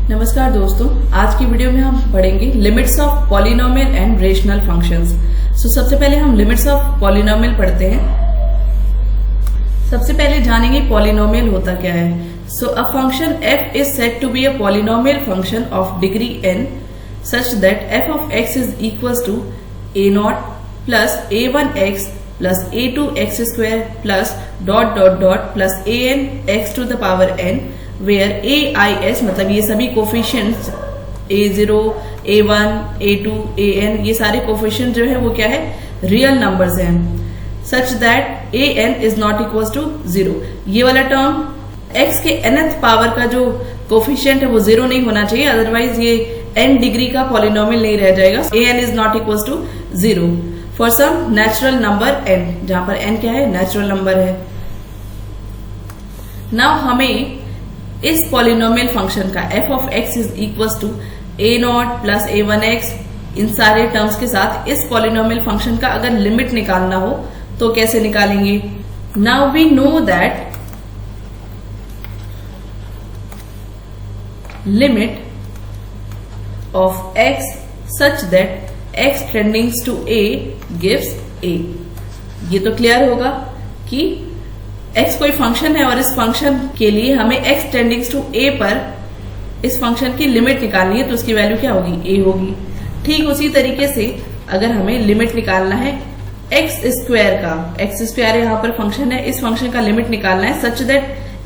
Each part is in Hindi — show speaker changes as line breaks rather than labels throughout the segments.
नमस्कार दोस्तों, आज की वीडियो में हम पढ़ेंगे limits of polynomial and rational functions. सबसे पहले हम लिमिट्स ऑफ पॉलिनोमियल पढ़ते हैं। सबसे पहले जानेंगे पॉलिनोमियल होता क्या है। A function f is said to be a polynomial function of degree n such that f of x is equals to a0 plus a1x plus a2x square plus dot dot dot plus an x to the power n where AIS मतलब ये सभी coefficients A0, A1, A2, AN ये सारे कोफिशिएंट जो है वो क्या है, रियल नंबर्स हैं, such that AN is not equal to 0। ये वाला टर्म x के nth पावर का जो कोफिशिएंट है वो 0 नहीं होना चाहिए, अदरवाइज ये n डिग्री का पॉलिनोमियल नहीं रह जाएगा। AN is not equal to 0 for some natural number n, जहां पर n क्या है, नेचुरल नंबर है। नाउ हमें इस पॉलिनोमियल फंक्शन का f of x is equal to a0 plus a1x इन सारे टर्म्स के साथ इस पॉलिनोमियल फंक्शन का अगर लिमिट निकालना हो तो कैसे निकालेंगे। Now we know that limit of x such that x tendings to a gives a। ये तो क्लियर होगा कि x कोई फंक्शन है और इस फंक्शन के लिए हमें x टेंडिंग्स टू a पर इस फंक्शन की लिमिट निकालनी है, तो उसकी वैल्यू क्या होगी, a होगी। ठीक उसी तरीके से अगर हमें लिमिट निकालना है x स्क्वायर का, x स्क्वायर यहाँ पर फंक्शन है, इस फंक्शन का लिमिट निकालना है such that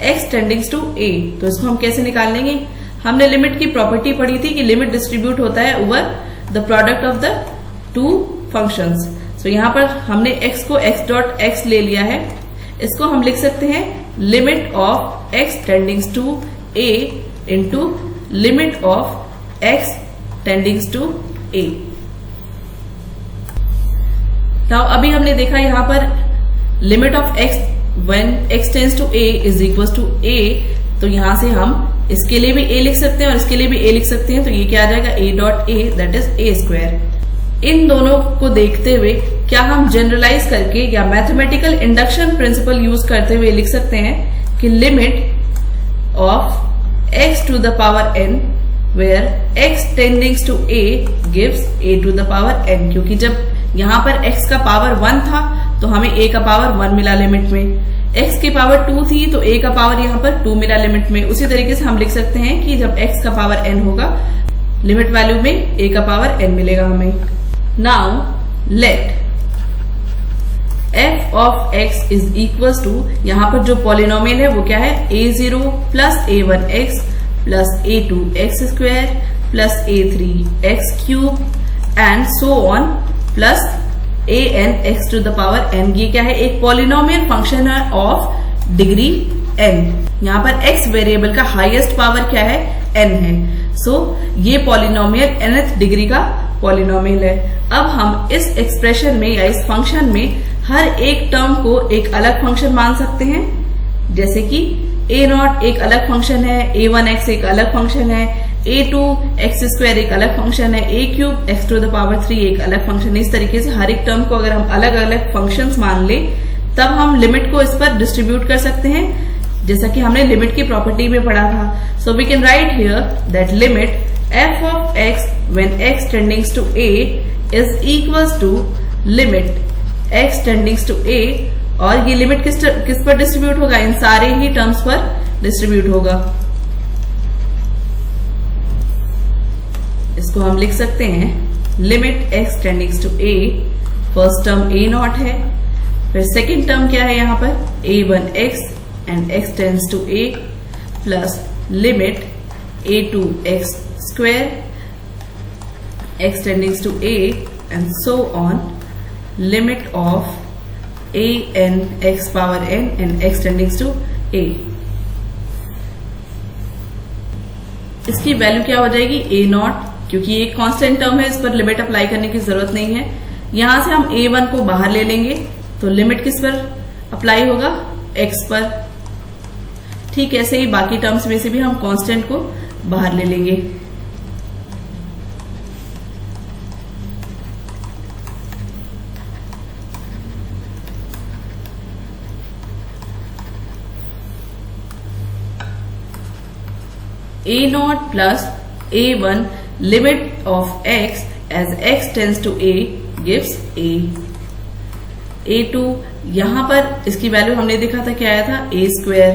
x tendings to a, तो इसको हम कैसे निकाल लेंगे। हमने लिमिट की प्रॉपर्टी पढ़ी थी कि लिमिट डिस्ट्रीब्यूट होता है over the product of the two functions. So यहाँ पर हमने x को x डॉट x ले लिया है, इसको हम लिख सकते हैं limit of x tendings to a into limit of x tendings to a। Now अभी हमने देखा यहां पर limit of x when x tends to a is equal to a, तो यहां से हम इसके लिए भी a लिख सकते हैं और इसके लिए भी a लिख सकते हैं, तो ये क्या आ जाएगा, a dot a that is a square. इन दोनों को देखते हुए क्या हम जनरलाइज करके या मैथमेटिकल इंडक्शन प्रिंसिपल यूज करते हुए लिख सकते हैं कि limit of x to the power n where x tendings to a gives a to the power n, क्योंकि जब यहाँ पर x का पावर 1 था तो हमें a का पावर 1 मिला लिमिट में, x की पावर 2 थी तो a का पावर यहाँ पर 2 मिला लिमिट में। उसी तरीके से हम लिख सकते हैं कि जब x का पावर n होगा लिमिट वैल्यू में a का पावर n मिलेगा हमें। Now let f of x is equal to, यहाँ पर जो पॉलिनोमियल है वो क्या है, a0 plus a1x plus a2x square plus a3x cube and so on plus an x to the power n। ये क्या है, एक पॉलिनोमियल फंक्शन है ऑफ डिग्री n। यहाँ पर x वेरिएबल का हाईएस्ट पावर क्या है, n है। ये पॉलिनोमियल nth डिग्री का पॉलिनोमियल है। अब हम इस एक्सप्रेशन में या इस फंक्शन में हर एक टर्म को एक अलग फंक्शन मान सकते हैं, जैसे कि a0 एक अलग फंक्शन है, a1x एक अलग फंक्शन है, a2x स्क्वायर एक अलग फंक्शन है, a cube x to the power 3 एक अलग फंक्शन है। इस तरीके से हर एक टर्म को अगर हम अलग अलग फंक्शंस मान ले तब हम लिमिट को इस पर डिस्ट्रीब्यूट कर सकते हैं, जैसा कि हमने लिमिट की प्रॉपर्टी में पढ़ा था। So we can write here that limit f of x when x tendings to a is equals to limit x tendings to a, और ये लिमिट किस पर डिस्ट्रीब्यूट होगा, इन सारे ही टर्म्स पर डिस्ट्रीब्यूट होगा। इसको हम लिख सकते हैं limit x tendings to a, first term a0 है, फिर सेकेंड टर्म क्या है यहाँ पर a1x and x tends to a plus limit a2x square x tending to a and so on limit of a n x power n and x tending to a। इसकी वैल्यू क्या हो जाएगी, a0, क्योंकि ये कांस्टेंट टर्म है, इस पर लिमिट अप्लाई करने की जरूरत नहीं है। यहां से हम a1 को बाहर ले लेंगे तो लिमिट किस पर अप्लाई होगा, x पर। ठीक ऐसे ही बाकी टर्म्स में से भी हम कांस्टेंट को बाहर ले लेंगे। a0 plus a1 limit of x as x tends to a gives a. a2 यहां पर इसकी वैल्यू हमने देखा था क्या आया था a square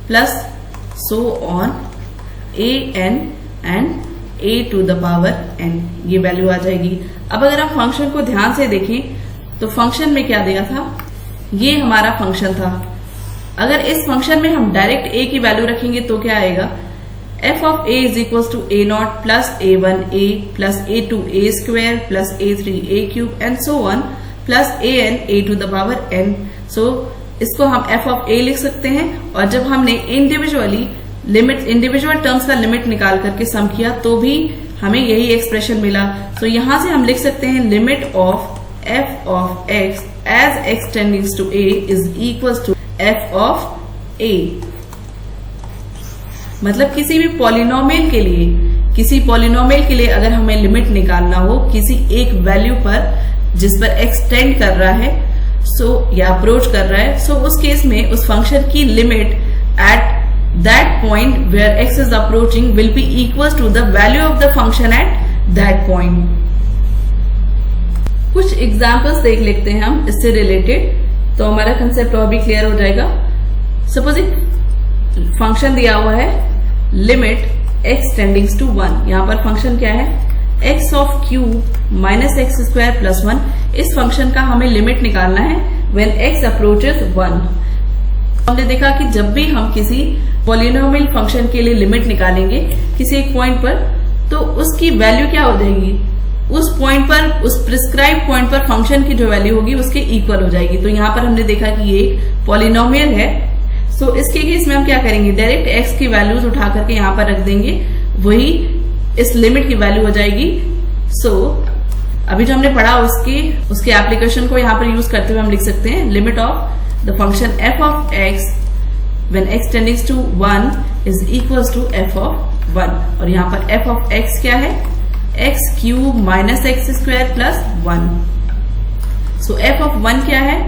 plus so on a n and a to the power n, ये वैल्यू आ जाएगी. अब अगर हम फंक्शन को ध्यान से देखें तो फंक्शन में क्या दिया था, ये हमारा फंक्शन था. अगर इस फंक्शन में हम डायरेक्ट a की वैल्यू रखेंगे तो क्या आएगा, f of a is equals to a0 plus a1 a plus a2 a square plus a3 a cube and so on plus an a to the power n. So इसको हम f of a लिख सकते हैं. और जब हमने इंडिविजुअल टर्म्स का लिमिट निकाल करके सम किया तो भी हमें यही एक्सप्रेशन मिला. तो यहां से हम लिख सकते हैं limit of f of x as x tending to a is equals to f of a. मतलब किसी भी पॉलिनोमियल के लिए अगर हमें लिमिट निकालना हो किसी एक वैल्यू पर जिस पर x टेंड कर रहा है या अप्रोच कर रहा है, सो उस केस में उस फंक्शन की limit at that point where x is approaching will be equal to the value of the function at that point. कुछ एग्जाम्पल्स देख लेते हैं हम इससे रिलेटेड, तो हमारा कंसेप्ट और भी क्लियर हो जाएगा. सपोज एक फंक्शन दिया हुआ है लिमिट x टेंडिंग्स टू 1. यहां पर फंक्शन क्या है, x of cube minus x square plus 1. इस फंक्शन का हमें लिमिट निकालना है व्हेन x अप्रोचेस 1. हमने देखा कि जब भी हम किसी पॉलिनोमियल फंक्शन के लिए लिमिट निकालेंगे किसी एक पॉइंट पर, तो उसकी वैल्यू क्या हो जाएगी, उस पॉइंट पर, उस प्रिस्क्राइब पॉइंट पर फंक्शन की जो वैल्यू होगी उसके इक्वल हो जाएगी. तो यहां पर हमने देखा कि ये पॉलिनोमियल है. सो इसके केस में हम क्या करेंगे, डायरेक्ट x की वैल्यूज उठा करके यहां पर रख देंगे, वही इस लिमिट की वैल्यू हो जाएगी. सो अभी जो हमने पढ़ा उसके एप्लीकेशन को यहां पर यूज करते हुए हम लिख सकते हैं limit of the function f of x when x tending to 1 is equals to f of 1. और यहां पर f of x क्या है, x cube minus x square plus 1. So f of 1 क्या है,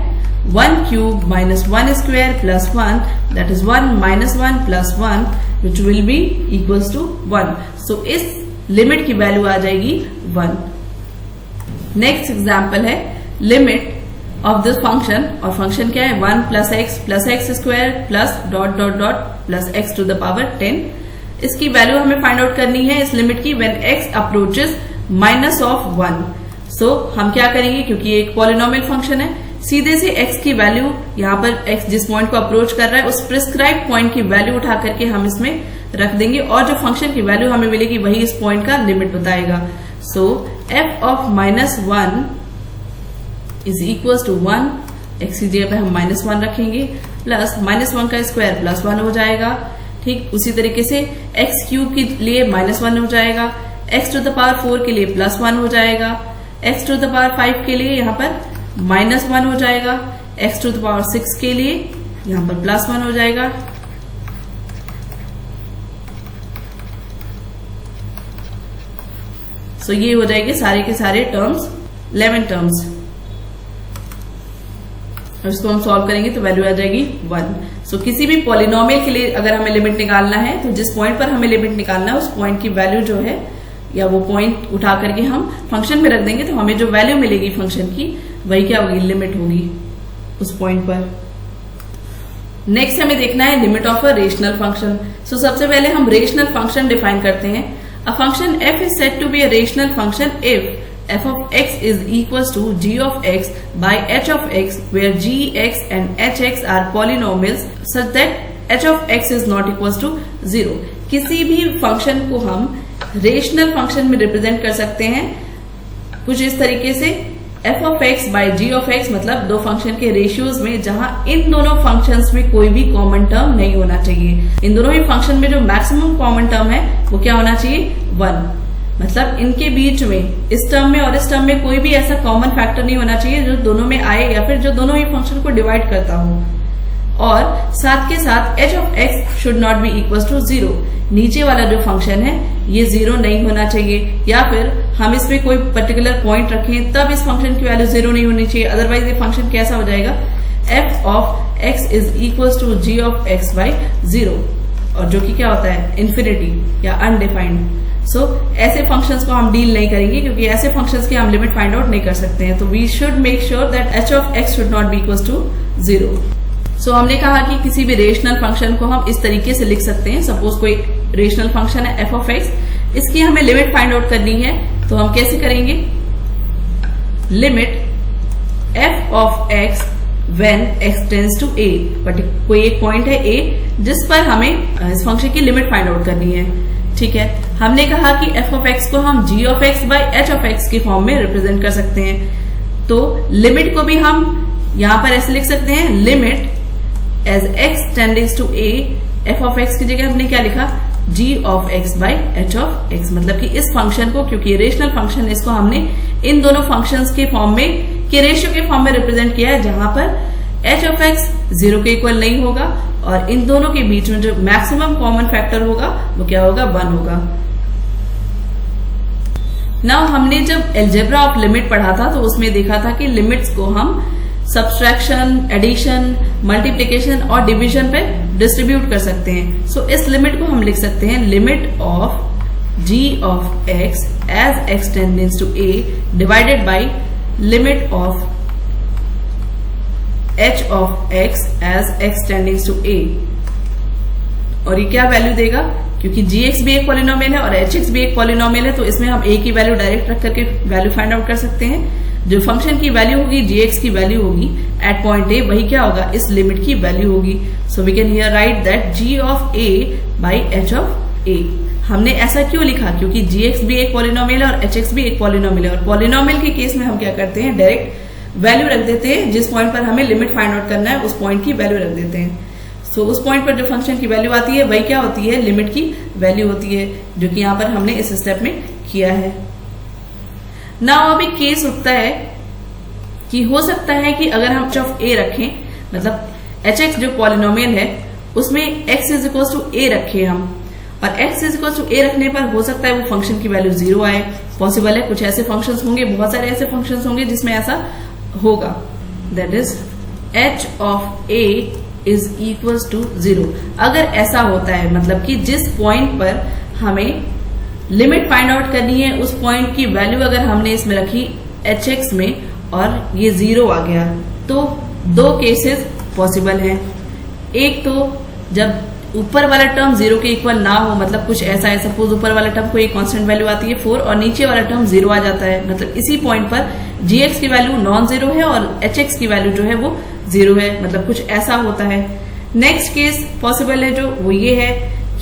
1 cube minus 1 square plus 1, that is 1 minus 1 plus 1, which will be equals to 1. So इस लिमिट की वैल्यू आ जाएगी 1. नेक्स्ट एग्जाम्पल है लिमिट ऑफ दिस फंक्शन, और फंक्शन क्या है 1 plus x square plus dot dot dot plus x to the power 10. इसकी वैल्यू हमें फाइंड आउट करनी है इस लिमिट की when x approaches minus of 1. सो हम क्या करेंगे, क्योंकि एक पॉलिनोमियल फंक्शन है, सीधे से x की वैल्यू यहाँ पर x जिस पॉइंट को अप्रोच कर रहा है उस प्रिस्क्राइब पॉइंट की वैल्यू उठा करके हम इसमें रख देंगे, और जो फंक्शन की वैल्यू हमें मिलेगी वही इस पॉइंट का लिमिट बताएगा. So f of minus 1 is equal to 1, x की जगह पे हम माइनस 1 रखेंगे, प्लस माइनस 1 का स्क्वायर प्लस 1 हो जाएगा. ठीक उसी तरीके से x क्यूब के लिए माइनस 1 हो जाएगा, x टू द पावर 4 के लिए प्लस 1 हो जाएगा, x टू द पावर 5 के लिए यहाँ पर माइनस 1 हो जाएगा, x टू द पावर 6 के लिए यहां पर प्लस 1 हो जाएगा. सो ये हो जाएंगे सारे के सारे टर्म्स 11 टर्म्स, और इसको हम सॉल्व करेंगे तो वैल्यू आ जाएगी 1. सो किसी भी पॉलिनोमियल के लिए अगर हमें लिमिट निकालना है तो जिस पॉइंट पर हमें लिमिट निकालना है उस पॉइंट की वैल्यू जो है या वो पॉइंट उठा करके हम फंक्शन में रख देंगे, तो हमें जो वैल्यू मिलेगी फंक्शन की वही क्या होगी, लिमिट होगी उस पॉइंट पर. नेक्स्ट हमें देखना है limit of a rational function. So सबसे पहले हम रेशनल फंक्शन डिफाइन करते हैं. A function f is said to be a rational function if f of x is equals to g of x by h of x where g, x and hx are polynomials such that h of x is not equals to 0. किसी भी फंक्शन को हम रेशनल फंक्शन में रिप्रेजेंट कर सकते हैं कुछ इस तरीके से, f of x by g of x, मतलब दो फंक्शन के रेशियोज में जहां इन दोनों फंक्शंस में कोई भी कॉमन टर्म नहीं होना चाहिए. इन दोनों ही फंक्शन में जो मैक्सिमम कॉमन टर्म है वो क्या होना चाहिए, 1. मतलब इनके बीच में इस टर्म में और इस टर्म में कोई भी ऐसा कॉमन फैक्टर नहीं होना चाहिए जो दोनों में आए या फिर जो दोनों ही फंक्शन को डिवाइड करता हो. और साथ के साथ h of x should not be equal to 0. नीचे वाला जो फंक्शन है ये 0 नहीं होना चाहिए, या फिर हम इसमें कोई पर्टिकुलर पॉइंट रखें तब इस फंक्शन की वैल्यू 0 नहीं होनी चाहिए, अदरवाइज ये फंक्शन कैसा हो जाएगा, f of x is equal to g of x by 0. और जो कि क्या होता है इन्फिनिटी या अनडिफाइंड। सो ऐसे फंक्शंस को हम डील नहीं करेंगे क्योंकि ऐसे फंक्शंस की हम लिमिट फाइंड आउट नहीं कर सकते हैं। तो we should make sure that h of x should not be equal to 0। So हमने कहा कि किसी भी रेशनल फंक्शन को हम इस तरीके से लिख सकते हैं। सपोज कोई रेशनल फंक्शन है एफ ऑफ एक्स, इसकी हमें लिमिट फाइंड आउट करनी है तो हम कैसे करेंगे, limit f of x when x tends to a. But कोई एक पॉइंट है ए जिस पर हमें इस फंक्शन की लिमिट फाइंड आउट करनी है। ठीक है, हमने कहा कि एफ ऑफ एक्स को हम g of x by h of x के फॉर्म में रिप्रेजेंट कर सकते हैं। तो लिमिट को भी हम यहां पर ऐसे लिख सकते हैं, limit as x tendings to a, f of x की जगह हमने क्या लिखा, g of x by h of x. मतलब कि इस फंक्शन को, क्योंकि रेशनल फंक्शन है, इसको हमने इन दोनों फंक्शंस के फॉर्म में, के रेशियो के फॉर्म में रिप्रेजेंट किया है, जहां पर एच ऑफ एक्स 0 के इक्वल नहीं होगा और इन दोनों के बीच में जो मैक्सिमम कॉमन फैक्टर होगा वो क्या होगा, 1 होगा। नाउ हमने जब अलजेब्रा ऑफ लिमिट पढ़ा था तो उसमें देखा था कि लिमिट्स को हम सब्सट्रैक्शन, एडिशन, मल्टीप्लिकेशन और डिवीजन पे डिस्ट्रीब्यूट कर सकते हैं। सो इस लिमिट को हम लिख सकते हैं, limit of g of x as x tends to a divided by limit of h of x as x tendings to a. और ये क्या वैल्यू देगा, क्योंकि जी एक्स भी एक पॉलिनोमियल है और एच एक्स भी एक पॉलिनोमियल है, तो इसमें हम ए की वैल्यू डायरेक्ट रख करके वैल्यू फाइंड आउट कर सकते हैं। जो फंक्शन की वैल्यू होगी, जी एक्स की वैल्यू होगी एट पॉइंट ए, वही क्या होगा, इस लिमिट की वैल्यू होगी। So we can here write that g of a by h of a. हमने ऐसा क्यों लिखा, क्योंकि जी एक्स भी एक पॉलिनोमियल है और एच एक्स भी एक पॉलिनोमियल है, और पॉलिनोमियल के केस में हम क्या करते हैं, डायरेक्ट वैल्यू रख देते हैं, जिस पॉइंट पर हमें लिमिट फाइंड आउट करना है उस पॉइंट की वैल्यू रख देते हैं। सो उस पॉइंट पर जो फंक्शन की वैल्यू आती है वही क्या होती है, लिमिट की वैल्यू होती है, जो कि यहां पर हमने इस स्टेप में किया है। नाउ अभी केस उठता है कि हो सकता है कि अगर हम एच ऑफ ए रखें, मतलब एच एक्स जो पॉलिनोमियल है उसमें एक्स इज इक्वल टू ए रखें हम, और एक्स इज इक्वल टू ए रखने पर हो सकता है वो फंक्शन की वैल्यू 0 आए। पॉसिबल है, कुछ ऐसे फंक्शंस होंगे, बहुत सारे ऐसे फंक्शंस होंगे जिसमें ऐसा होगा। That is h of a is equal to 0। अगर ऐसा होता है, मतलब कि जिस पॉइंट पर हमें लिमिट फाइंड आउट करनी है उस पॉइंट की वैल्यू अगर हमने इसमें रखी एच एक्स में और ये 0 आ गया, तो 2 केसेस पॉसिबल हैं। एक तो जब ऊपर वाला टर्म 0 के इक्वल ना हो, मतलब कुछ ऐसा है, सपोज ऊपर वाला टर्म को एक कांस्टेंट वैल्यू आती है 4 और नीचे वाला टर्म 0 आ जाता है, मतलब इसी पॉइंट पर जी एक्स की वैल्यू नॉन 0 है और एच एक्स की वैल्यू जो है वो 0 है, मतलब कुछ ऐसा होता है। नेक्स्ट केस पॉसिबल है जो वो ये है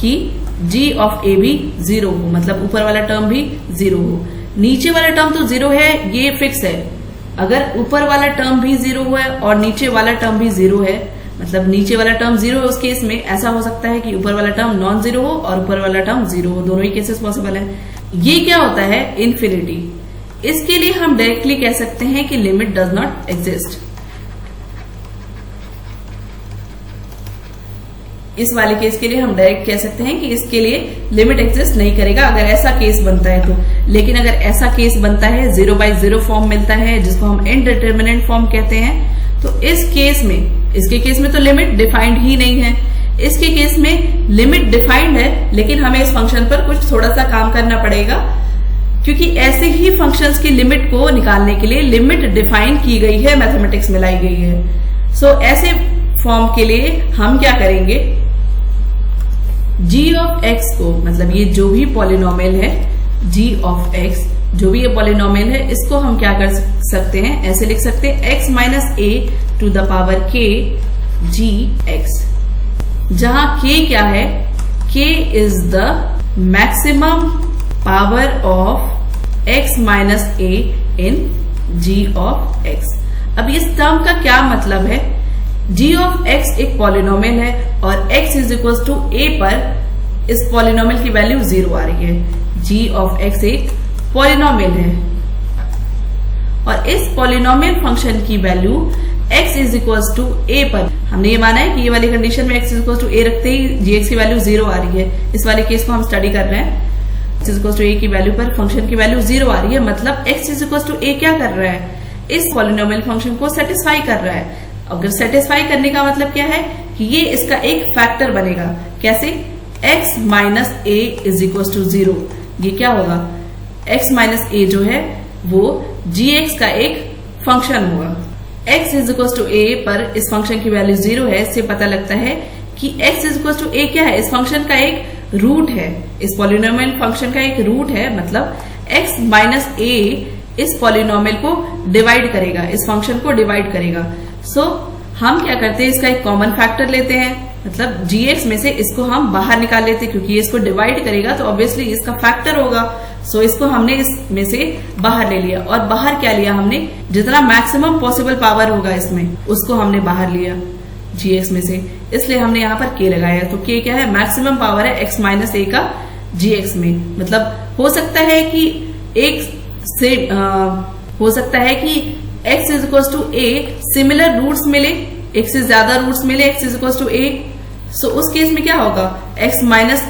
कि जी ऑफ ए भी 0 हो, मतलब ऊपर वाला टर्म भी 0 हो। नीचे वाला टर्म तो 0 है, ये फिक्स है। अगर ऊपर वाला टर्म भी 0 है और नीचे वाला टर्म भी 0 है, मतलब नीचे वाला टर्म 0 है, उस केस में ऐसा हो सकता है कि ऊपर वाला टर्म नॉन 0 हो और ऊपर वाला टर्म 0 हो, दोनों ही केसेस पॉसिबल है। ये क्या होता है, इन्फिनिटी। इसके लिए हम डायरेक्टली कह सकते हैं कि लिमिट डज नॉट एग्जिस्ट। इस वाले केस के लिए हम डायरेक्ट कह सकते हैं कि इसके लिए लिमिट एग्जिस्ट नहीं करेगा, अगर ऐसा केस बनता है तो। लेकिन अगर ऐसा केस बनता है, 0/0 फॉर्म मिलता है जिसको हम इनडिटरमिनेंट फॉर्म कहते हैं, तो इस केस में, इसके केस में तो लिमिट डिफाइंड ही नहीं है, इसके केस में लिमिट डिफाइंड है, लेकिन हमें इस फंक्शन पर कुछ थोड़ा सा काम करना पड़ेगा, क्योंकि ऐसे ही फंक्शंस की लिमिट को निकालने के लिए लिमिट डिफाइन की गई है, मैथमेटिक्स में लाई गई है। सो ऐसे फॉर्म के लिए हम क्या करेंगे, जी ऑफ एक्स को, मतलब ये जो भी पॉलिनोमियल है, जी ऑफ एक्स जो भी ये पॉलिनोमियल है, इसको हम क्या कर सकते हैं, ऐसे लिख सकते हैं x minus a to the power k g x, जहां के क्या है, k is the maximum power of x minus a in g of x. अब इस टर्म का क्या मतलब है, जी ऑफ एक्स एक पॉलिनोमियल है और x is equal to a पर इस पॉलिनोमियल की वैल्यू 0 आ रही है। जी ऑफ एक्स एक पॉलिनोमियल है और इस पॉलिनोमियल फंक्शन की value x is equal to a पर, हमने ये माना है कि ये वाली कंडीशन में x इज इक्वल टू ए रखते ही जी एक्स की वैल्यू 0 आ रही है। इस वाले केस को हम स्टडी कर रहे हैं, x इज इक्वल टू ए की वैल्यू पर फंक्शन की वैल्यू 0 आ रही है, मतलब x इज इक्वल टू ए क्या कर रहा है, इस पॉलिनोमियल फंक्शन को सेटिस्फाई कर रहा है। अगर सेटिस्फाई करने का मतलब क्या है कि ये इसका एक फैक्टर बनेगा। कैसे, x minus a is equal to 0। ये क्या होगा, x माइनस ए जो है वो gx का एक फंक्शन होगा। x is equal to a पर इस फंक्शन की वैल्यू 0 है, इससे पता लगता है कि x इज इक्वल टू ए क्या है, इस फंक्शन का एक रूट है, इस पॉलिनोमियल फंक्शन का एक रूट है। मतलब x माइनस ए इस पॉलिनोमियल को डिवाइड करेगा, इस फंक्शन को डिवाइड करेगा। सो हम क्या करते हैं, इसका एक कॉमन फैक्टर लेते हैं, मतलब gx में से इसको हम बाहर निकाल लेते हैं, क्योंकि इसको डिवाइड करेगा तो ऑब्वियसली इसका फैक्टर होगा। सो इसको हमने इसमें से बाहर ले लिया, और बाहर क्या लिया हमने, जितना मैक्सिमम पॉसिबल पावर होगा इसमें उसको हमने बाहर लिया gx में से, इसलिए हमने यहाँ पर k लगाया। तो k क्या है, मैक्सिमम पावर है x माइनस ए का gx में। मतलब हो सकता है कि हो सकता है कि x is equal to a similar roots मिले, एक से ज्यादा रूट्स मिले x is equal to a. So उस केस में क्या होगा, x माइनस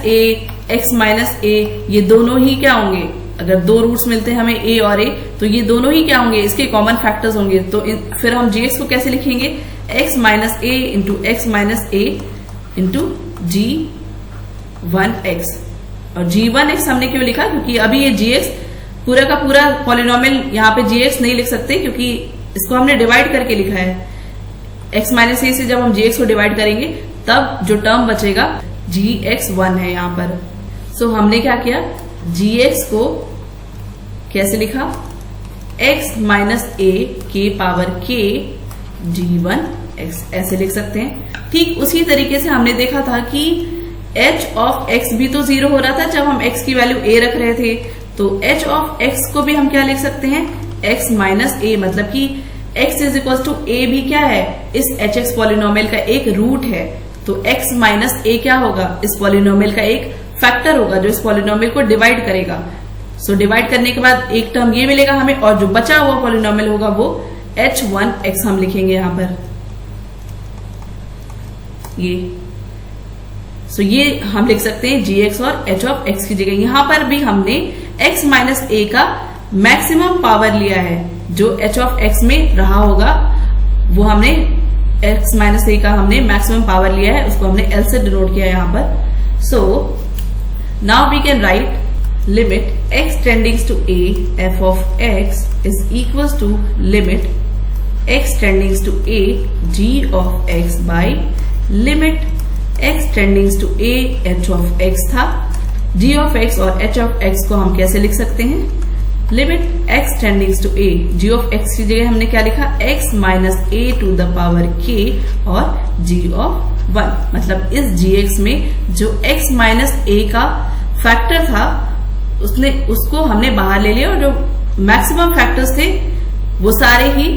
ए ये दोनों ही क्या होंगे, अगर दो रूट्स मिलते हैं हमें a और a तो ये दोनों ही क्या होंगे, इसके कॉमन फैक्टर्स होंगे। तो फिर हम gx को कैसे लिखेंगे, x माइनस ए इंटू एक्स माइनस ए इंटू g1x। और g1x हमने क्यों लिखा, क्योंकि अभी ये gx पूरा का पूरा पॉलिनोमियल यहाँ पे gx नहीं लिख सकते, क्योंकि इसको हमने डिवाइड करके लिखा है। x माइनस ए से जब हम gx को डिवाइड करेंगे तब जो टर्म बचेगा gx1 है यहाँ पर। सो हमने क्या किया, gx को कैसे लिखा, x माइनस ए के पावर k g1x ऐसे लिख सकते हैं। ठीक उसी तरीके से हमने देखा था कि h ऑफ x भी तो 0 हो रहा था जब हम x की वैल्यू a रख रहे थे, तो h ऑफ x को भी हम क्या लिख सकते हैं, x माइनस ए, मतलब कि x इज इक्वल टू ए भी क्या है, इस hx पॉलिनोमियल का एक रूट है। तो x माइनस ए क्या होगा, इस पॉलिनोमियल का एक फैक्टर होगा जो इस पॉलिनोमियल को डिवाइड करेगा। सो डिवाइड करने के बाद एक टर्म ये मिलेगा हमें, और जो बचा हुआ पॉलिनोमियल होगा वो h1x हम लिखेंगे यहाँ पर ये। सो ये हम लिख सकते हैं gx और h ऑफ x की जगह। यहां पर भी हमने x माइनस ए का मैक्सिमम पावर लिया है, जो h ऑफ x में रहा होगा वो हमने x माइनस ए का हमने मैक्सिमम पावर लिया है, उसको हमने L से डिनोट किया है यहाँ पर। So now we can write limit x tendings to a f of x is equal to limit x tendings to a g of x by limit x tendings to a h of x था, g ऑफ x और h ऑफ x को हम कैसे लिख सकते हैं, limit x tendings to a, g of x की जगह हमने क्या लिखा, x minus a to the power k और g ऑफ 1। मतलब इस gx में जो x माइनस a का फैक्टर था उसको हमने बाहर ले लिया, और जो मैक्सिमम फैक्टर्स थे वो सारे ही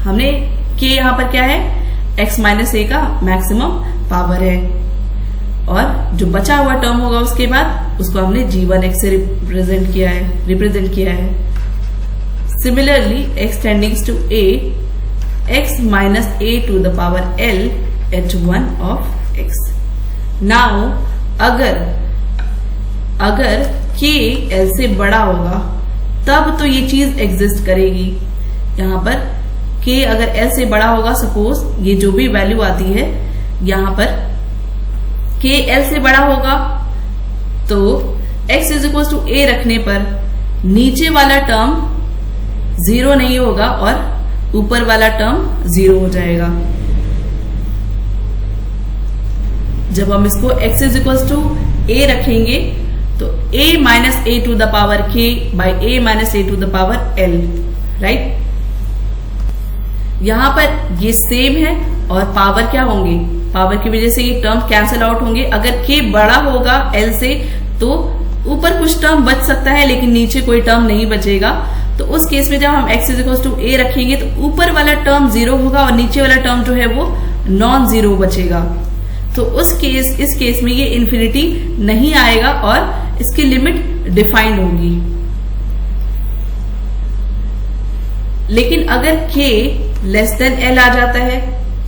हमने k यहाँ पर क्या है, x माइनस a का मैक्सिमम पावर है, और जो बचा हुआ टर्म होगा उसके बाद उसको हमने g1x से रिप्रेजेंट किया है। Similarly x tendings to a, x minus a to the power l h1 of x। Now अगर k l से बड़ा होगा तब तो ये चीज एग्जिस्ट करेगी। यहाँ पर k अगर l से बड़ा होगा, सपोज ये जो भी वैल्यू आती है यहाँ पर k l से बड़ा होगा, तो x is equal to a रखने पर नीचे वाला टर्म 0 नहीं होगा और ऊपर वाला टर्म 0 हो जाएगा। जब हम इसको x is equal to a रखेंगे तो a minus a to the power k by a minus a to the power l, right. यहां पर ये सेम है और पावर क्या होंगे, पावर की वजह से ये टर्म कैंसिल आउट होंगे। अगर k बड़ा होगा l से तो ऊपर कुछ टर्म बच सकता है लेकिन नीचे कोई टर्म नहीं बचेगा। तो उस केस में जब हम x is equal to a रखेंगे तो ऊपर वाला टर्म 0 होगा और नीचे वाला टर्म जो है वो नॉन 0 बचेगा। तो इस केस में ये इन्फिनिटी नहीं आएगा और इसकी लिमिट डिफाइंड होगी। लेकिन अगर k लेस देन l आ जाता है,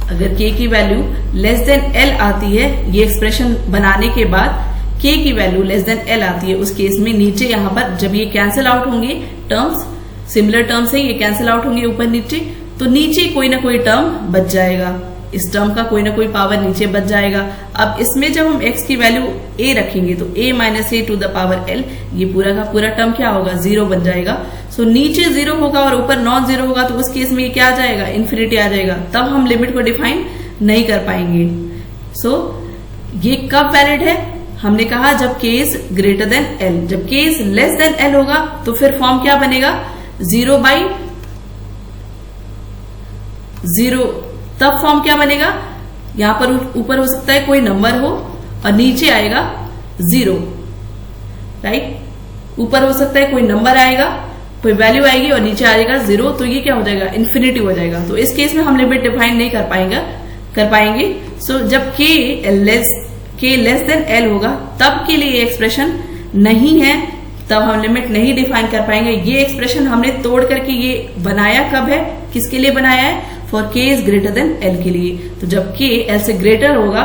अगर k की वैल्यू लेस देन l आती है, ये एक्सप्रेशन बनाने के बाद k की वैल्यू लेस देन l आती है, उस केस में नीचे यहाँ पर जब ये कैंसिल आउट होंगे टर्म्स, सिमिलर टर्म्स है ये कैंसिल आउट होंगे ऊपर नीचे, तो नीचे कोई ना कोई टर्म बच जाएगा। इस टर्म का कोई ना कोई पावर नीचे बच जाएगा। अब इसमें जब हम x की वैल्यू a रखेंगे तो a minus a to the power l, ये पूरा का पूरा टर्म क्या होगा, 0 बन जाएगा। सो नीचे 0 होगा और ऊपर नॉन 0 होगा, तो उस केस में ये क्या आ जाएगा, इन्फिनिटी आ जाएगा। तब हम लिमिट को डिफाइन नहीं कर पाएंगे। सो ये कब वैलिड है, हमने कहा जब k is greater than l। जब k is less than l होगा तो फिर फॉर्म क्या बनेगा, 0/0। तब फॉर्म क्या बनेगा, यहां पर ऊपर हो सकता है कोई नंबर हो और नीचे आएगा 0, राइट। ऊपर हो सकता है कोई नंबर आएगा, कोई वैल्यू आएगी और नीचे आएगा 0, तो ये क्या हो जाएगा, इन्फिनिटी हो जाएगा। तो इस केस में हम लिमिट डिफाइन नहीं कर पाएंगे। सो जब k लेस देन l होगा तब के लिए ये एक्सप्रेशन नहीं है, तब हम लिमिट नहीं डिफाइन कर पाएंगे। ये एक्सप्रेशन हमने तोड़ करके ये बनाया कब है, किसके लिए बनाया है, for k is greater than l के लिए। तो जब k l से ग्रेटर होगा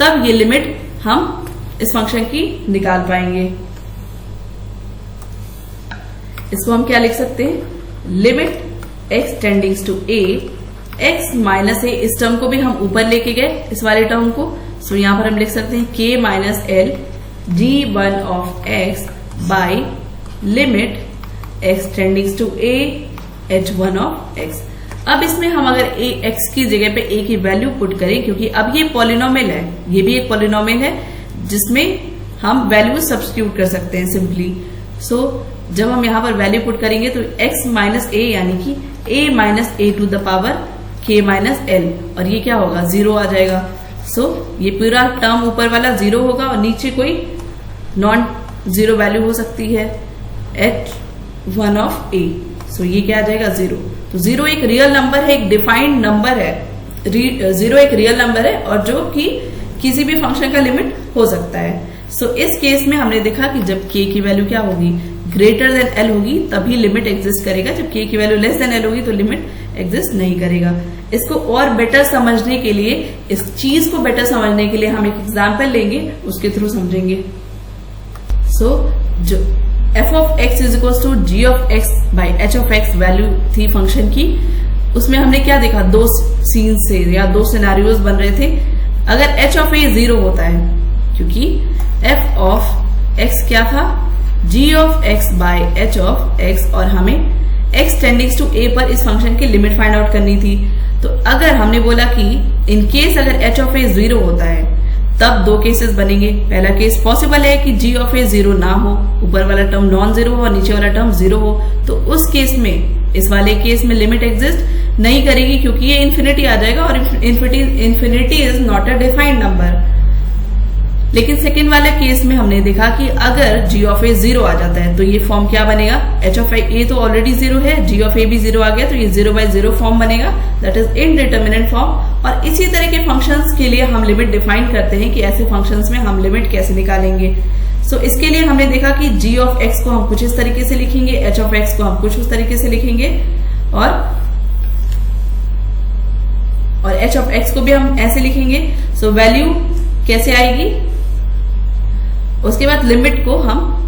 तब ये लिमिट हम इस फंक्शन की निकाल पाएंगे। इसको हम क्या लिख सकते हैं, limit x tendings to a, x minus a, इस टर्म को भी हम ऊपर लेके गए, इस वाले टर्म को। सो यहां पर हम लिख सकते हैं k minus l g1 of x by limit x tendings to a h1 of x। अब इसमें हम अगर x की जगह पे a की वैल्यू पुट करें, क्योंकि अब ये पॉलिनोमियल है, ये भी एक पॉलिनोमियल है जिसमें हम वैल्यू सब्स्टिट्यूट कर सकते हैं सिंपली। सो जब हम यहां पर वैल्यू पुट करेंगे तो x माइनस ए यानी कि a minus a to the power k minus l, और ये क्या होगा, 0 आ जाएगा। सो ये पूरा टर्म ऊपर वाला 0 होगा और नीचे कोई नॉन 0 वैल्यू हो सकती है h1 ऑफ a। सो ये क्या आ जाएगा, 0। तो 0 एक रियल नंबर है, एक डिफाइंड नंबर है। 0 एक रियल नंबर है और जो कि किसी भी फंक्शन का लिमिट हो सकता है। सो इस केस में हमने देखा कि जब k की वैल्यू क्या होगी, ग्रेटर देन l होगी, तभी लिमिट एग्जिस्ट करेगा। जब k की वैल्यू लेस देन l होगी तो लिमिट एग्जिस्ट नहीं करेगा। इसको और बेटर समझने के लिए, इस चीज को बेटर समझने के लिए हम एक एग्जाम्पल लेंगे, उसके थ्रू समझेंगे। सो जो f of x is equal to g of x by h of x value थी फंक्शन की, उसमें हमने क्या देखा, दो सीन से या दो सिनेरियोज बन रहे थे। अगर h ऑफ a 0 होता है, क्योंकि f ऑफ x क्या था, g of x by h of x, और हमें x टेंडिंग्स टू a पर इस फंक्शन की लिमिट फाइंड आउट करनी थी। तो अगर हमने बोला कि इन केस अगर h ऑफ a 0 होता है तब दो केसेस बनेंगे। पहला केस पॉसिबल है कि g ऑफ a 0 ना हो, ऊपर वाला टर्म नॉन 0 हो और नीचे वाला टर्म 0 हो, तो उस केस में, इस वाले केस में लिमिट एग्जिस्ट नहीं करेगी, क्योंकि ये इन्फिनिटी आ जाएगा और infinity is not a defined number. लेकिन सेकेंड वाले केस में हमने देखा कि अगर g ऑफ a 0 आ जाता है तो ये फॉर्म क्या बनेगा, h ऑफ a तो ऑलरेडी 0 है, g ऑफ a भी 0 आ गया, तो ये 0/0 फॉर्म बनेगा, दैट इज इनडिटरमिनेट फॉर्म। और इसी तरह के फंक्शंस के लिए हम लिमिट डिफाइन करते हैं कि ऐसे फंक्शंस में हम लिमिट कैसे निकालेंगे। सो इसके लिए हमने देखा कि g ऑफ x को हम कुछ इस तरीके से लिखेंगे, h ऑफ x को हम कुछ उस तरीके से लिखेंगे, और h ऑफ x को भी हम ऐसे लिखेंगे। सो वैल्यू कैसे आएगी, उसके बाद लिमिट को हम,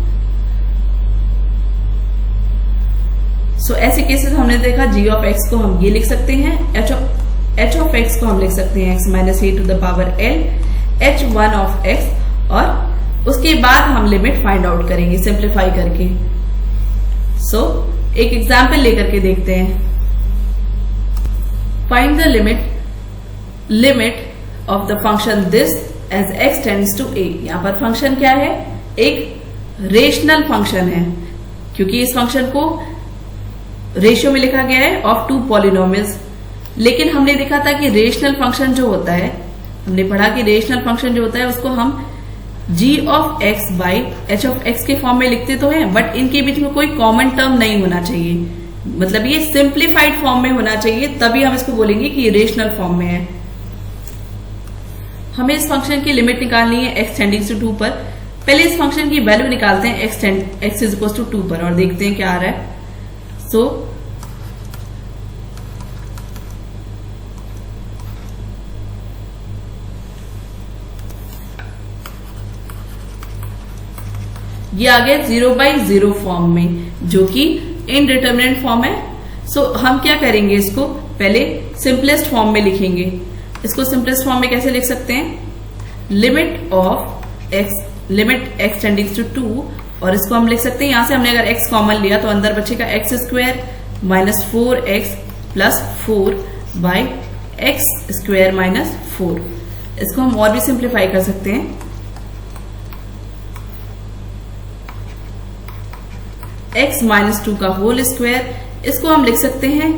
ऐसे केसेस हमने देखा, g ऑफ x को हम ये लिख सकते हैं, h ऑफ x को हम लिख सकते हैं x minus a to the power l h1 of x, और उसके बाद हम लिमिट फाइंड आउट करेंगे सिंप्लीफाई करके। एक एग्जाम्पल लेकर के देखते हैं। Find the limit of the function this as x tends to a। यहां पर फंक्शन क्या है, एक रेशनल फंक्शन है, क्योंकि इस फंक्शन को रेशियो में लिखा गया है ऑफ टू पॉलिनोमियल्स। लेकिन हमने देखा था कि रेशनल फंक्शन जो होता है, हमने पढ़ा कि रेशनल फंक्शन जो होता है उसको हम g of x by h of x के फॉर्म में लिखते तो हैं, बट इनके बीच में कोई कॉमन टर्म नहीं होना चाहिए, मतलब ये सिंप्लीफाइड फॉर्म में होना चाहिए, तभी हम इसको बोलेंगे कि ये रेशनल फॉर्म में है। हमें इस फंक्शन की लिमिट निकालनी है x टेंडिंग्स टू 2 पर। पहले इस फंक्शन की वैल्यू निकालते हैं x इज इक्वल टू 2 पर, और देखते हैं क्या आ रहा है। ये आ गया 0/0 फॉर्म में, जो कि इनडिटरमिनेट फॉर्म है। हम क्या करेंगे, इसको पहले सिंपलेस्ट फॉर्म में लिखेंगे। इसको सिंपलेस्ट फॉर्म में कैसे लिख सकते हैं, लिमिट x टेंडिंग टू 2, और इसको हम लिख सकते हैं, यहां से हमने अगर x कॉमन लिया तो अंदर बचेगा x square minus 4x plus 4 by x square minus 4। इसको हम और भी सिंप्लीफाई कर सकते हैं, x माइनस 2 का होल स्क्वायर, इसको हम लिख सकते हैं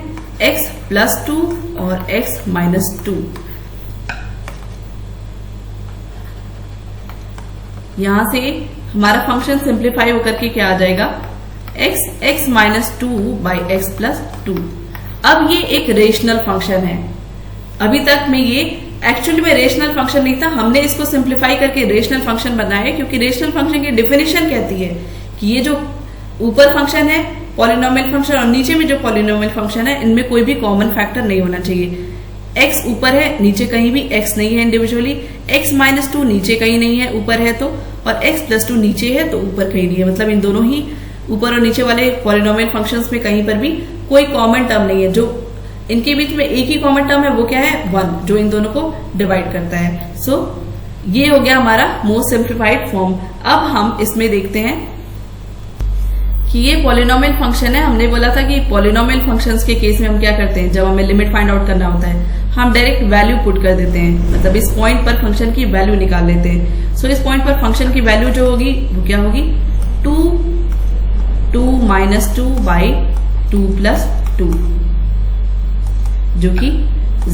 x प्लस 2 और x माइनस 2। यहां से हमारा फंक्शन सिंप्लीफाई होकर के क्या आ जाएगा, x minus 2 by x plus 2। अब ये एक रेशनल फंक्शन है, अभी तक में ये एक्चुअली में रेशनल फंक्शन नहीं था, हमने इसको सिंप्लीफाई करके रेशनल फंक्शन बनाया, क्योंकि रेशनल फंक्शन की डेफिनेशन कहती है कि ये जो ऊपर फंक्शन है पॉलिनोमियल फंक्शन और नीचे में जो पॉलिनोमियल फंक्शन है, इनमें कोई भी कॉमन फैक्टर नहीं होना चाहिए। x ऊपर है, नीचे कहीं भी x नहीं है इंडिविजुअली, x माइनस 2 नीचे कहीं नहीं है, ऊपर है तो, और x प्लस 2 नीचे है तो ऊपर कहीं नहीं है, मतलब इन दोनों ही ऊपर और नीचे वाले पॉलिनोमियल फंक्शंस में कहीं पर भी कोई कॉमन टर्म नहीं है। जो इनके बीच में एक ही कॉमन टर्म है वो क्या है, 1, जो इन दोनों को डिवाइड करता है। सो ये हो गया हमारा मोस्ट सिंप्लीफाइड फॉर्म। अब हम इसमें देखते हैं कि ये पॉलिनोमियल फंक्शन है। हमने बोला था कि पॉलिनोमियल फंक्शंस के केस में हम क्या करते हैं, जब हमें लिमिट फाइंड आउट करना होता है हम डायरेक्ट वैल्यू पुट कर देते हैं, मतलब इस पॉइंट पर फंक्शन की वैल्यू निकाल लेते हैं। सो इस पॉइंट पर फंक्शन की वैल्यू जो होगी वो क्या होगी, 2 माइनस 2 बाई 2 प्लस 2, जो कि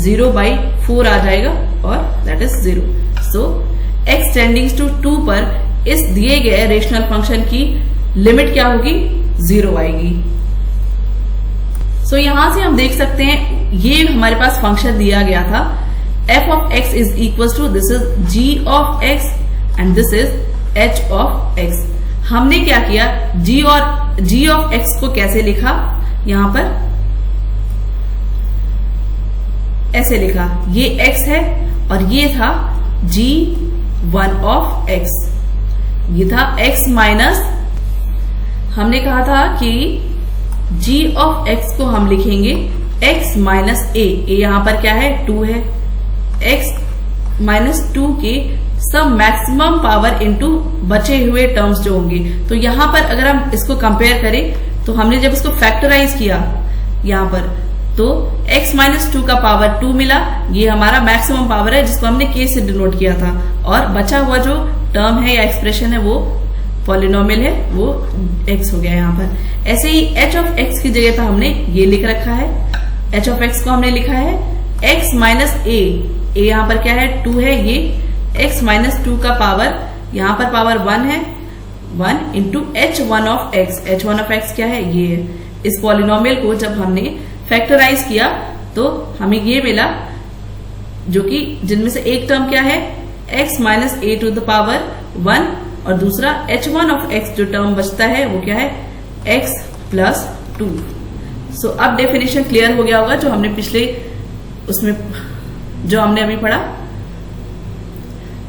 0 बाई 4 आ जाएगा और that is 0। So x tending to 2 पर इस दिए गए रेशनल फंक्शन की लिमिट क्या होगी, 0 आएगी। सो यहां से हम देख सकते हैं ये हमारे पास फंक्शन दिया गया था, f of x is equal to, this is g of x and this is h of x। हमने क्या किया, g ऑफ x को कैसे लिखा, यहां पर ऐसे लिखा, ये x है और ये था g1 ऑफ x, ये था x माइनस, हमने कहा था कि g ऑफ x को हम लिखेंगे x माइनस a यहां पर क्या है 2 है, x माइनस 2 के सब मैक्सिमम पावर इनटू बचे हुए टर्म्स जो होंगे। तो यहां पर अगर हम इसको कंपेयर करें तो हमने जब इसको फैक्टराइज किया यहां पर, तो x माइनस 2 का पावर 2 मिला, ये हमारा मैक्सिमम पावर है जिसको हमने k से डिनोट किया था, और बचा हुआ जो टर्म है या एक्सप्रेशन है वो पॉलिनोमियल है, वो x हो गया यहाँ पर। ऐसे ही h ऑफ x की जगह पर हमने ये लिख रखा है, h ऑफ x को हमने लिखा है x माइनस a यहाँ पर क्या है 2 है, ये x माइनस 2 का पावर, यहाँ पर पावर 1 है, 1 into h1 of x, h1 of x क्या है, ये है। इस पॉलिनोमियल को जब हमने फैक्टराइज किया तो हमें ये मिला, जो कि जिनमें से एक टर्म क्या है x minus a to the power 1 और दूसरा h1 ऑफ x जो टर्म बचता है वो क्या है x प्लस 2। सो अब डेफिनेशन क्लियर हो गया होगा जो हमने पिछले उसमें जो हमने अभी पढ़ा।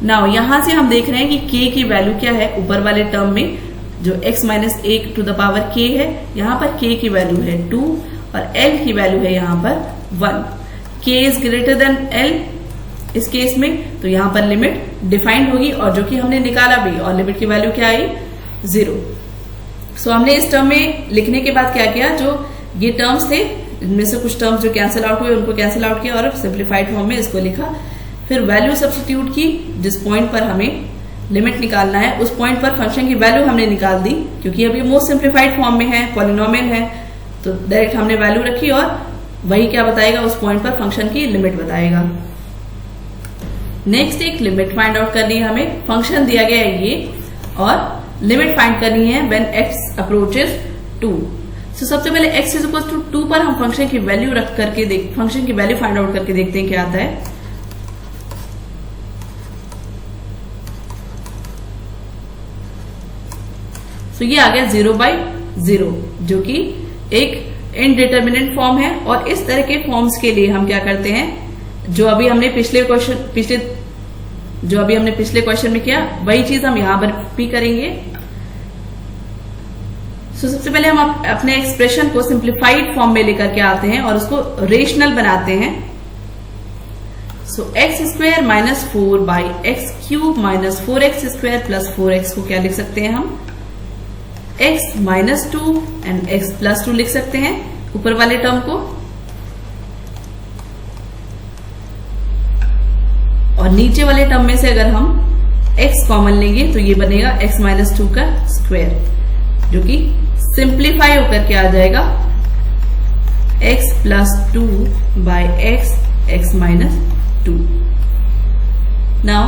नाउ यहां से हम देख रहे हैं कि k की वैल्यू क्या है, ऊपर वाले टर्म में जो x minus 1 to the power k है, यहां पर k की वैल्यू है 2 और l की वैल्यू है यहां पर 1। k is greater than l इस केस में, तो यहां पर लिमिट डिफाइंड होगी और जो कि हमने निकाला भी, और लिमिट की वैल्यू क्या आई 0। सो हमने इस टर्म में लिखने के बाद क्या किया, जो ये टर्म्स थे इनमें से कुछ टर्म्स जो कैंसिल आउट हुए उनको कैंसिल आउट किया और सिंप्लीफाइड फॉर्म में इसको लिखा, फिर वैल्यू सब्स्टिट्यूट की, जिस पॉइंट पर हमें लिमिट निकालना है उस पॉइंट पर फंक्शन की वैल्यू हमने निकाल दी, क्योंकि अभी मोस्ट सिंप्लीफाइड फॉर्म में है, पॉलिनोमियल है, तो डायरेक्ट हमने वैल्यू रखी और वही क्या बताएगा, उस पॉइंट पर फंक्शन की लिमिट बताएगा। नेक्स्ट एक लिमिट फाइंड आउट करनी है हमें, फंक्शन दिया गया है ये और लिमिट फाइंड करनी है व्हेन x अप्रोचेस 2। सो सबसे पहले x इज इक्वल टू 2 पर हम फंक्शन की वैल्यू रख करके फंक्शन की वैल्यू फाइंड आउट करके देखते हैं क्या आता है। सो ये आ गया 0/0 जो कि एक इनडिटर्मिनेट फॉर्म है, और इस तरह के फॉर्म्स के लिए हम क्या करते हैं, जो अभी हमने पिछले क्वेश्चन में किया वही चीज हम यहां पर भी करेंगे। सो सबसे पहले हम अपने एक्सप्रेशन को सिंप्लीफाइड फॉर्म में लेकर के आते हैं और उसको रेशनल बनाते हैं। So x square minus 4 by x cube minus 4x square plus 4x को क्या लिख सकते हैं हम? x minus 2 and x plus 2 लिख सकते हैं ऊपर वाले टर्म को, और नीचे वाले टर्म में से अगर हम x कॉमन लेंगे तो ये बनेगा x माइनस 2 का स्क्वायर, जो कि सिंप्लीफाई होकर के आ जाएगा x plus 2 by x minus 2। Now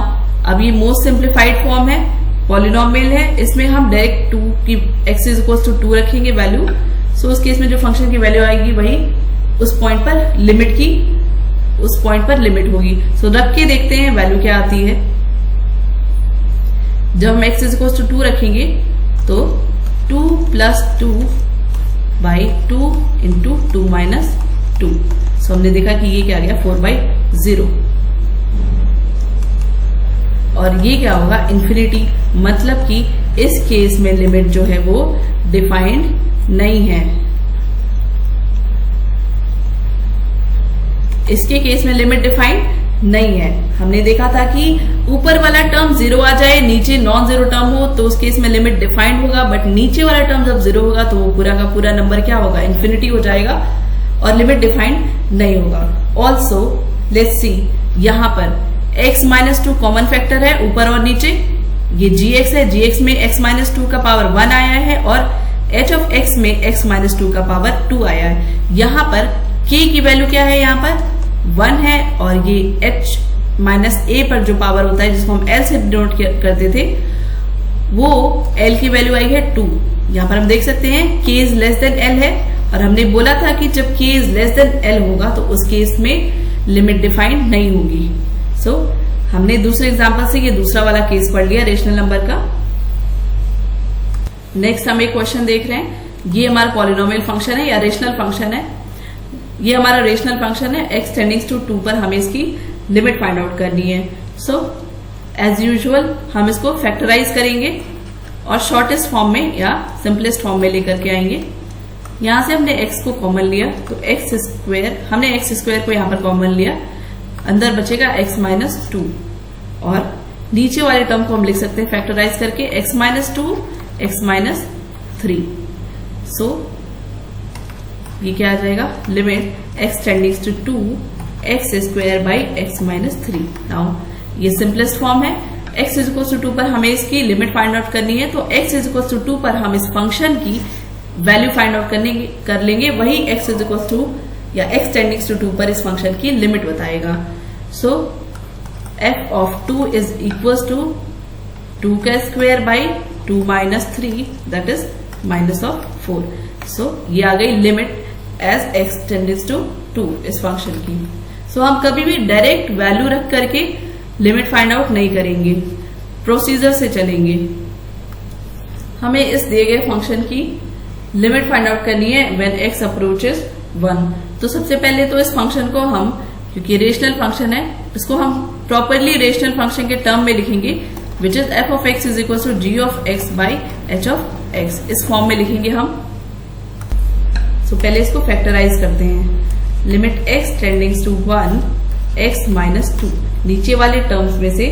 अब ये मोस्ट सिंप्लीफाइड फॉर्म है, पॉलिनोमियल है, इसमें हम डायरेक्ट 2 की x इज इक्वल टू 2 रखेंगे वैल्यू। सो उस केस में जो फंक्शन की वैल्यू आएगी वही उस पॉइंट पर लिमिट होगी। सो रख के देखते हैं वैल्यू क्या आती है। जब हम x इज इक्वल टू 2 रखेंगे तो 2 प्लस 2 बाई 2 इंटू 2 माइनस 2। सो हमने देखा कि ये क्या गया 4/0, और ये क्या होगा इन्फिनिटी, मतलब कि इस केस में लिमिट जो है वो डिफाइंड नहीं है। इसके केस में लिमिट डिफाइंड नहीं है। हमने देखा था कि ऊपर वाला टर्म 0 आ जाए, नीचे नॉन जीरो टर्म हो तो उस केस में लिमिट डिफाइंड होगा, बट नीचे वाला टर्म जब 0 होगा तो वो पूरा का पूरा नंबर क्या होगा, इन्फिनिटी हो जाएगा और लिमिट डिफाइंड नहीं होगा। ऑल्सो लेट्स सी, यहां पर x माइनस 2 कॉमन फैक्टर है ऊपर और नीचे, ये gx है, gx में x माइनस 2 का पावर 1 आया है और h ऑफ x में x माइनस 2 का पावर 2 आया है। यहां पर k की वैल्यू क्या है, यहां पर 1 है, और ये h माइनस a पर जो पावर होता है जिसको हम l से डिनोट करते थे वो l की वैल्यू आई है 2। यहां पर हम देख सकते हैं k is less than l है, और हमने बोला था कि जब k is less than l होगा तो उस केस में लिमिट डिफाइंड नहीं होगी। सो हमने दूसरे एग्जांपल से ये दूसरा वाला केस पढ़ लिया रेशनल नंबर का। नेक्स्ट हम एक क्वेश्चन देख रहे हैं, ये हमारा पॉलिनोमियल फंक्शन है या रेशनल फंक्शन है। ये हमारा रेशनल फंक्शन है, x टेंडिंग्स टू 2 पर हमें इसकी लिमिट फाइंड आउट करनी है। सो एज यूजुअल हम इसको फैक्टराइज करेंगे और शॉर्टेस्ट फॉर्म में या सिंपलेस्ट फॉर्म में लेकर के आएंगे। यहां से हमने x को कॉमन लिया तो x स्क्वायर, हमने x स्क्वायर को यहां पर कॉमन लिया, अंदर बचेगा x माइनस 2, और नीचे वाले टर्म को हम लिख सकते हैं फैक्टराइज करके x minus 2 x minus 3। So ये क्या आ जाएगा, limit x tendings to 2 x square by x minus 3। Now ये सिंपलेस्ट फॉर्म है, x इज इक्वल टू 2 पर हमें इसकी लिमिट फाइंड आउट करनी है, तो x इज इक्वल टू 2 पर हम इस फंक्शन की वैल्यू फाइंड आउट कर लेंगे, वही x इज इक्वल टू या x टेंडिंग्स टू 2 पर इस फंक्शन की लिमिट बताएगा। So f of 2 is equal to 2 का square by 2 minus 3 that is minus of 4। So ये आ गई limit as x tendings to 2 इस फंक्शन की। सो हम कभी भी डायरेक्ट वैल्यू रख करके लिमिट फाइंड आउट नहीं करेंगे, प्रोसीजर से चलेंगे। हमें इस दिए गए फंक्शन की लिमिट फाइंड आउट करनी है व्हेन x अप्रोचेस 1। तो सबसे पहले तो इस फंक्शन को हम, क्योंकि रेशनल फंक्शन है, इसको हम प्रॉपरली रेशनल फंक्शन के टर्म में लिखेंगे, which is f of x is equal to g of x by h of x। इस फॉर्म में लिखेंगे हम। सो पहले इसको फैक्टराइज करते हैं। Limit x tendings to 1 x minus 2, नीचे वाले टर्म्स में से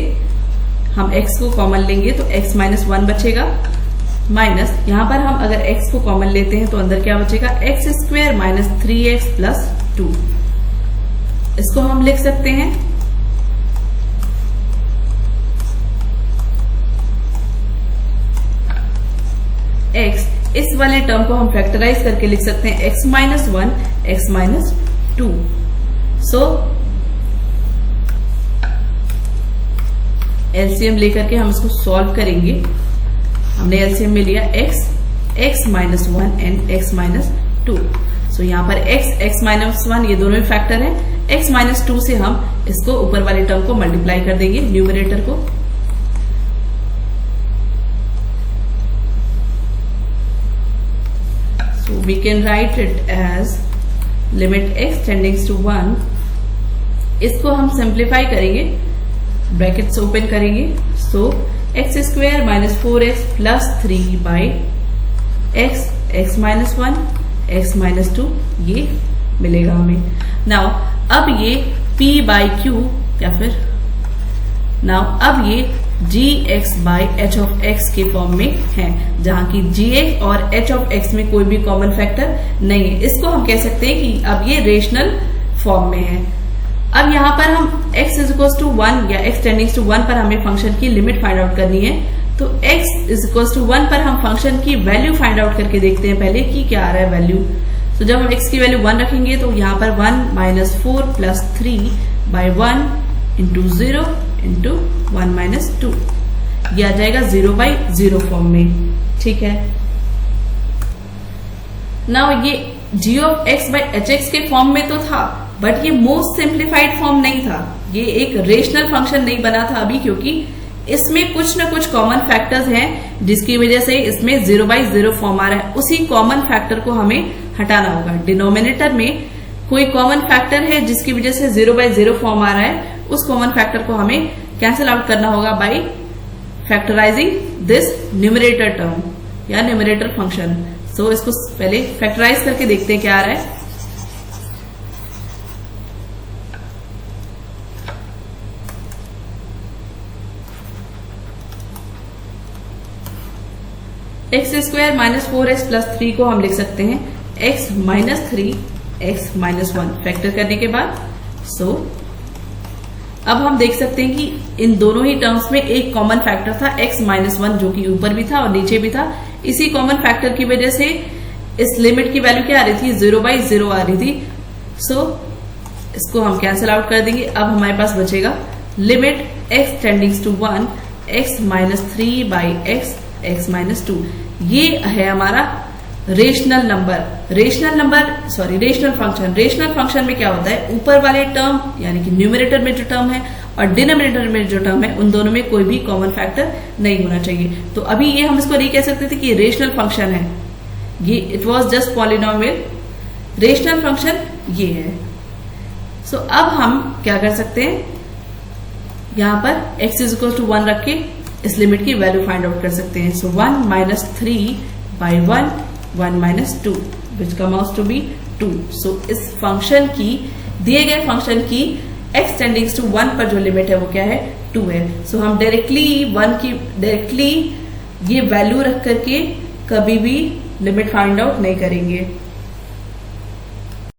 हम x को कॉमन लेंगे तो x माइनस 1 बचेगा, माइनस यहां पर हम अगर x को कॉमन लेते हैं तो अंदर क्या बचेगा, x square minus 3x plus 2। इसको हम लिख सकते हैं x, इस वाले टर्म को हम फैक्टराइज करके लिख सकते हैं x माइनस 1 x माइनस 2। सो एलसीएम लेकर के हम इसको सॉल्व करेंगे। हमने एलसीएम में लिया x minus 1 and x minus 2। सो यहाँ पर x माइनस 1 ये दोनों ही फैक्टर है, x माइनस 2 से हम इसको ऊपर वाले टर्म को मल्टीप्लाई कर देंगे, न्यूमरेटर को। So we can write it as limit x tendings to 1। इसको हम सिंप्लीफाई करेंगे, ब्रैकेट्स ओपन करेंगे। So x square minus 4x plus 3 by x minus 1 x minus 2 ये मिलेगा हमें। नाउ अब ये p बाई q या फिर नाउ अब ये gx by h of x के फॉर्म में है, जहां की gx और h of x में कोई भी कॉमन फैक्टर नहीं है। इसको हम कह सकते हैं कि अब ये रेशनल फॉर्म में है। अब यहाँ पर हम x इज इक्वल टू 1 या x टेंडिंग टू 1 पर हमें फंक्शन की लिमिट फाइंड आउट करनी है। तो x इज इक्वल टू 1 पर हम फंक्शन की वैल्यू फाइंड आउट करके देखते हैं पहले कि क्या आ रहा है वैल्यू। तो जब हम x की वैल्यू 1 रखेंगे तो यहाँ पर 1 minus 4 plus 3 by 1 into 0 into 1 minus 2, ये आ जाएगा 0 बाई 0 फॉर्म में। ठीक है, नाउ ये g of x by H x के फॉर्म में तो था, बट ये मोस्ट सिंप्लीफाइड फॉर्म नहीं था। ये एक रेशनल फंक्शन नहीं बना था अभी, क्योंकि इसमें कुछ न कुछ कॉमन फैक्टर्स हैं जिसकी वजह से इसमें 0 बाई 0 फॉर्म आ रहा है। उसी कॉमन फैक्टर को हमें हटाना होगा। डिनोमिनेटर में कोई कॉमन फैक्टर है जिसकी वजह से 0 बाई 0 फॉर्म आ रहा है, उस कॉमन फैक्टर को हमें कैंसिल आउट करना होगा by factorising this numerator term या न्यूमरेटर फंक्शन। सो इसको पहले फैक्टराइज करके देखते हैं क्या आ रहा है। X square minus 4x plus 3 को हम लिख सकते हैं x minus 3 x minus 1 factor करने के बाद। सो अब हम देख सकते हैं कि इन दोनों ही टर्म्स में एक कॉमन फैक्टर था x माइनस 1, जो कि ऊपर भी था और नीचे भी था। इसी कॉमन फैक्टर की वजह से इस लिमिट की वैल्यू क्या आ रही थी, 0 बाई 0 आ रही थी। सो इसको हम कैंसिल आउट कर देंगे। अब हमारे पास बचेगा limit x tendings to 1 x minus 3 by x minus 2। ये है हमारा रेशनल फंक्शन। रेशनल फंक्शन में क्या होता है, ऊपर वाले टर्म यानी कि न्यूमरेटर में जो टर्म है और डिनोमिनेटर में जो टर्म है, उन दोनों में कोई भी कॉमन फैक्टर नहीं होना चाहिए। तो अभी ये हम इसको नहीं कह सकते थे कि रेशनल फंक्शन है, ये it was just polynomial. Rational function ये है। सो अब हम क्या कर सकते हैं, यहां पर x इज इक्वल टू 1 रख के इस लिमिट की वैल्यू फाइंड आउट कर सकते हैं। So 1 minus 3 by 1 minus 2 which comes to be 2। So इस फंक्शन की, दिए गए फंक्शन की x टेंडिंग्स टू 1 पर जो लिमिट है वो क्या है, 2 है। सो हम डायरेक्टली ये वैल्यू रख करके कभी भी लिमिट फाइंड आउट नहीं करेंगे।